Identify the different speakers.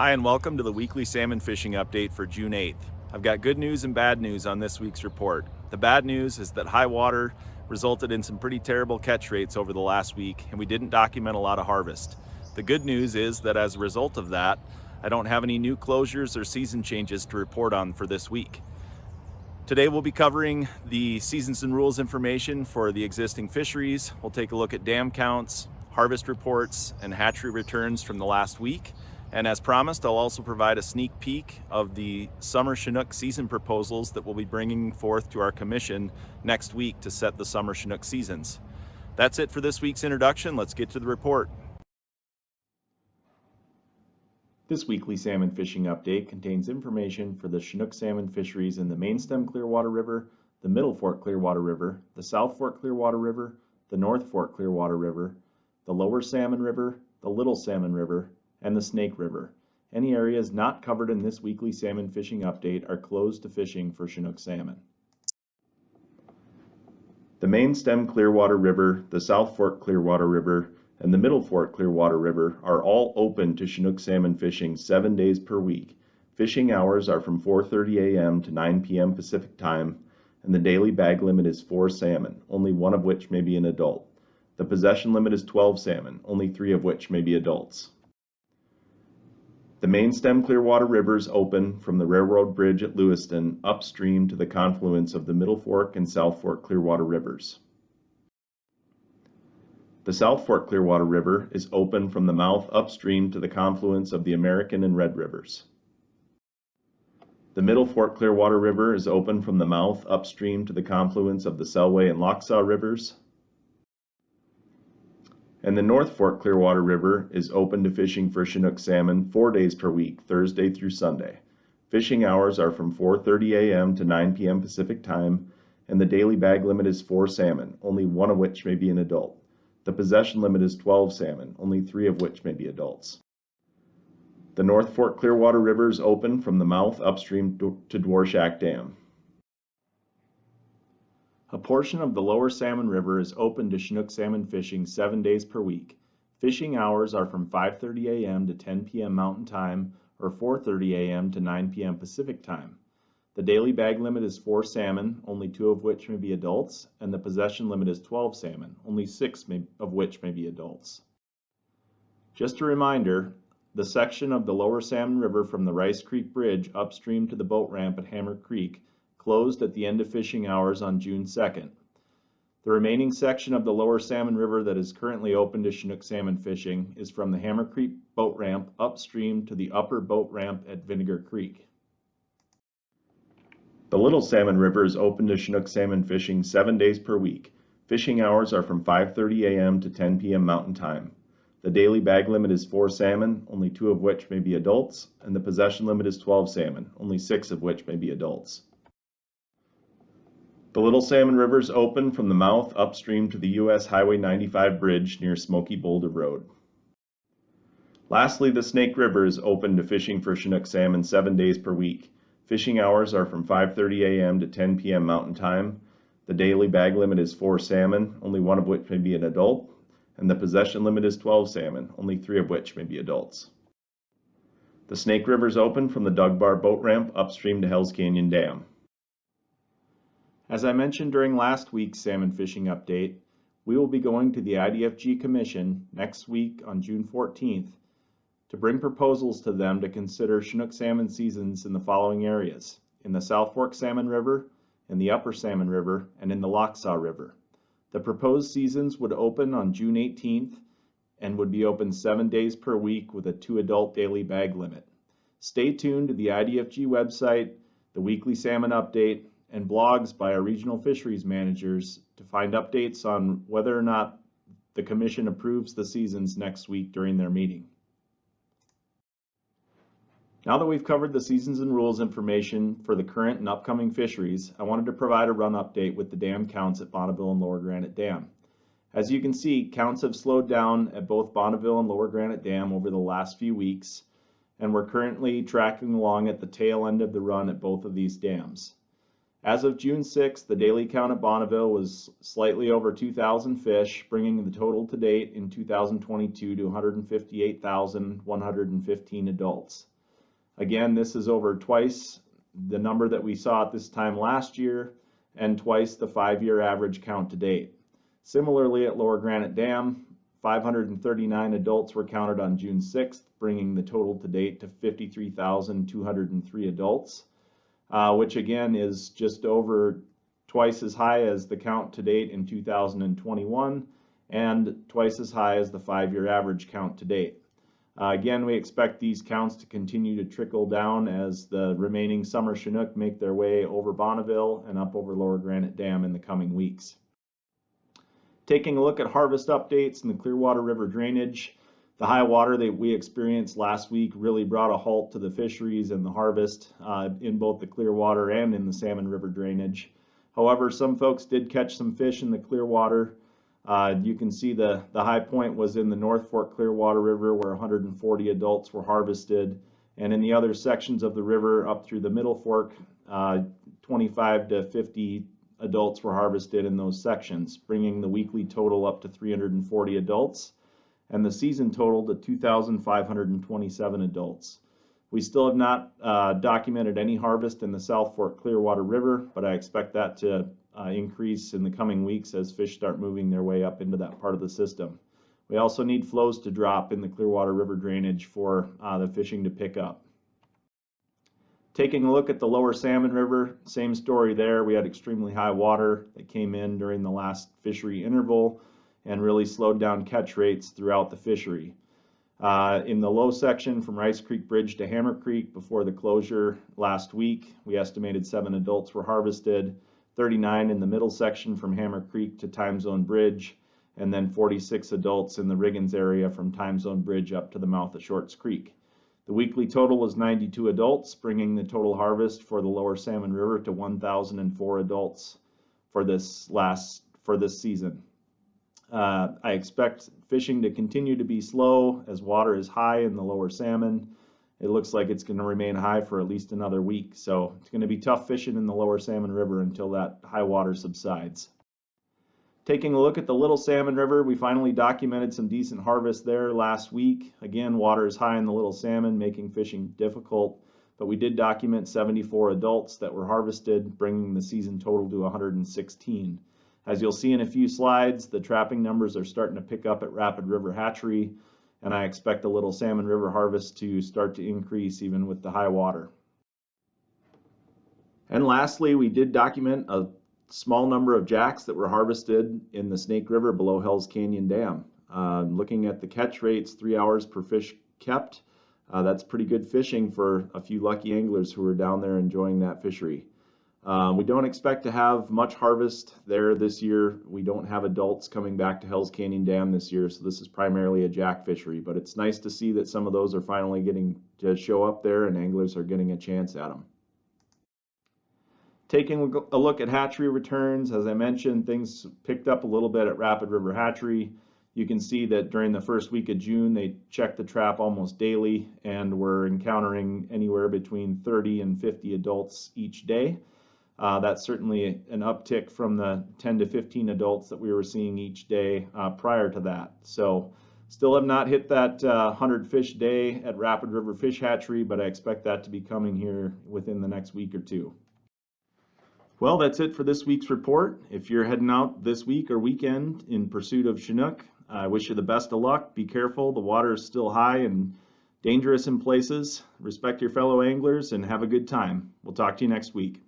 Speaker 1: Hi and welcome to the weekly salmon fishing update for June 8th. I've got good news and bad news on this week's report. The bad news is that high water resulted in some pretty terrible catch rates over the last week and we didn't document a lot of harvest. The good news is that as a result of that, I don't have any new closures or season changes to report on for this week. Today we'll be covering the seasons and rules information for the existing fisheries. We'll take a look at dam counts, harvest reports, and hatchery returns from the last week. And as promised, I'll also provide a sneak peek of the summer Chinook season proposals that we'll be bringing forth to our commission next week to set the summer Chinook seasons. That's it for this week's introduction. Let's get to the report. This weekly salmon fishing update contains information for the Chinook salmon fisheries in the Main Stem Clearwater River, the Middle Fork Clearwater River, the South Fork Clearwater River, the North Fork Clearwater River, the Lower Salmon River, the Little Salmon River, and the Snake River. Any areas not covered in this weekly salmon fishing update are closed to fishing for Chinook salmon. The Main Stem Clearwater River, the South Fork Clearwater River, and the Middle Fork Clearwater River are all open to Chinook salmon fishing 7 days per week. Fishing hours are from 4:30 a.m. to 9 p.m. Pacific Time, and the daily bag limit is 4 salmon, only one of which may be an adult. The possession limit is 12 salmon, only 3 of which may be adults. The Main Stem Clearwater River is open from the railroad bridge at Lewiston upstream to the confluence of the Middle Fork and South Fork Clearwater Rivers. The South Fork Clearwater River is open from the mouth upstream to the confluence of the American and Red Rivers. The Middle Fork Clearwater River is open from the mouth upstream to the confluence of the Selway and Lochsaw Rivers. And the North Fork Clearwater River is open to fishing for Chinook salmon 4 days per week, Thursday through Sunday. Fishing hours are from 4:30 a.m. to 9 p.m. Pacific Time, and the daily bag limit is 4 salmon, only one of which may be an adult. The possession limit is 12 salmon, only 3 of which may be adults. The North Fork Clearwater River is open from the mouth upstream to Dworshak Dam. A portion of the Lower Salmon River is open to Chinook salmon fishing 7 days per week. Fishing hours are from 5:30 a.m. to 10 p.m. Mountain Time or 4:30 a.m. to 9 p.m. Pacific Time. The daily bag limit is 4 salmon, only 2 of which may be adults, and the possession limit is 12 salmon, only 6 of which may be adults. Just a reminder, the section of the Lower Salmon River from the Rice Creek Bridge upstream to the boat ramp at Hammer Creek closed at the end of fishing hours on June 2nd. The remaining section of the Lower Salmon River that is currently open to Chinook salmon fishing is from the Hammer Creek boat ramp upstream to the upper boat ramp at Vinegar Creek. The Little Salmon River is open to Chinook salmon fishing 7 days per week. Fishing hours are from 5:30 a.m. to 10 p.m. Mountain Time. The daily bag limit is 4 salmon, only 2 of which may be adults, and the possession limit is 12 salmon, only 6 of which may be adults. The Little Salmon River is open from the mouth upstream to the U.S. Highway 95 bridge near Smoky Boulder Road. Lastly, the Snake River is open to fishing for Chinook salmon 7 days per week. Fishing hours are from 5:30 a.m. to 10 p.m. Mountain Time. The daily bag limit is 4 salmon, only 1 of which may be an adult, and the possession limit is 12 salmon, only 3 of which may be adults. The Snake River is open from the Dug Bar boat ramp upstream to Hells Canyon Dam. As I mentioned during last week's salmon fishing update, we will be going to the IDFG Commission next week on June 14th to bring proposals to them to consider Chinook salmon seasons in the following areas: in the South Fork Salmon River, in the Upper Salmon River, and in the Lochsaw River. The proposed seasons would open on June 18th and would be open 7 days per week with a 2 adult daily bag limit. Stay tuned to the IDFG website, the weekly salmon update, and blogs by our regional fisheries managers to find updates on whether or not the Commission approves the seasons next week during their meeting. Now that we've covered the seasons and rules information for the current and upcoming fisheries, I wanted to provide a run update with the dam counts at Bonneville and Lower Granite Dam. As you can see, counts have slowed down at both Bonneville and Lower Granite Dam over the last few weeks, and we're currently tracking along at the tail end of the run at both of these dams. As of June 6th, the daily count at Bonneville was slightly over 2,000 fish, bringing the total to date in 2022 to 158,115 adults. Again, this is over twice the number that we saw at this time last year and twice the 5-year average count to date. Similarly, at Lower Granite Dam, 539 adults were counted on June 6th, bringing the total to date to 53,203 adults, which again is just over twice as high as the count to date in 2021 and twice as high as the 5-year average count to date. Again, we expect these counts to continue to trickle down as the remaining summer Chinook make their way over Bonneville and up over Lower Granite Dam in the coming weeks. Taking a look at harvest updates in the Clearwater River drainage, the high water that we experienced last week really brought a halt to the fisheries and the harvest in both the Clearwater and in the Salmon River drainage. However, some folks did catch some fish in the Clearwater. You can see the high point was in the North Fork Clearwater River where 140 adults were harvested, and in the other sections of the river up through the Middle Fork, 25 to 50 adults were harvested in those sections, bringing the weekly total up to 340 adults and the season total to 2,527 adults. We still have not documented any harvest in the South Fork Clearwater River, but I expect that to increase in the coming weeks as fish start moving their way up into that part of the system. We also need flows to drop in the Clearwater River drainage for the fishing to pick up. Taking a look at the Lower Salmon River, same story there. We had extremely high water that came in during the last fishery interval and really slowed down catch rates throughout the fishery. In the low section from Rice Creek Bridge to Hammer Creek before the closure last week, we estimated 7 adults were harvested, 39 in the middle section from Hammer Creek to Time Zone Bridge, and then 46 adults in the Riggins area from Time Zone Bridge up to the mouth of Shorts Creek. The weekly total was 92 adults, bringing the total harvest for the Lower Salmon River to 1,004 adults for this season. I expect fishing to continue to be slow as water is high in the Lower Salmon. It looks like it's going to remain high for at least another week, so it's going to be tough fishing in the Lower Salmon River until that high water subsides. Taking a look at the Little Salmon River, we finally documented some decent harvest there last week. Again, water is high in the Little Salmon, making fishing difficult, but we did document 74 adults that were harvested, bringing the season total to 116. As you'll see in a few slides, the trapping numbers are starting to pick up at Rapid River Hatchery, and I expect the Little Salmon River harvest to start to increase even with the high water. And lastly, we did document a small number of jacks that were harvested in the Snake River below Hell's Canyon Dam. Looking at the catch rates, 3 hours per fish kept, that's pretty good fishing for a few lucky anglers who are down there enjoying that fishery. We don't expect to have much harvest there this year. We don't have adults coming back to Hell's Canyon Dam this year, so this is primarily a jack fishery, but it's nice to see that some of those are finally getting to show up there and anglers are getting a chance at them. Taking a look at hatchery returns, as I mentioned, things picked up a little bit at Rapid River Hatchery. You can see that during the first week of June, they checked the trap almost daily and were encountering anywhere between 30 and 50 adults each day. That's certainly an uptick from the 10 to 15 adults that we were seeing each day prior to that. So still have not hit that 100 fish day at Rapid River Fish Hatchery, but I expect that to be coming here within the next week or two. Well, that's it for this week's report. If you're heading out this week or weekend in pursuit of Chinook, I wish you the best of luck. Be careful. The water is still high and dangerous in places. Respect your fellow anglers and have a good time. We'll talk to you next week.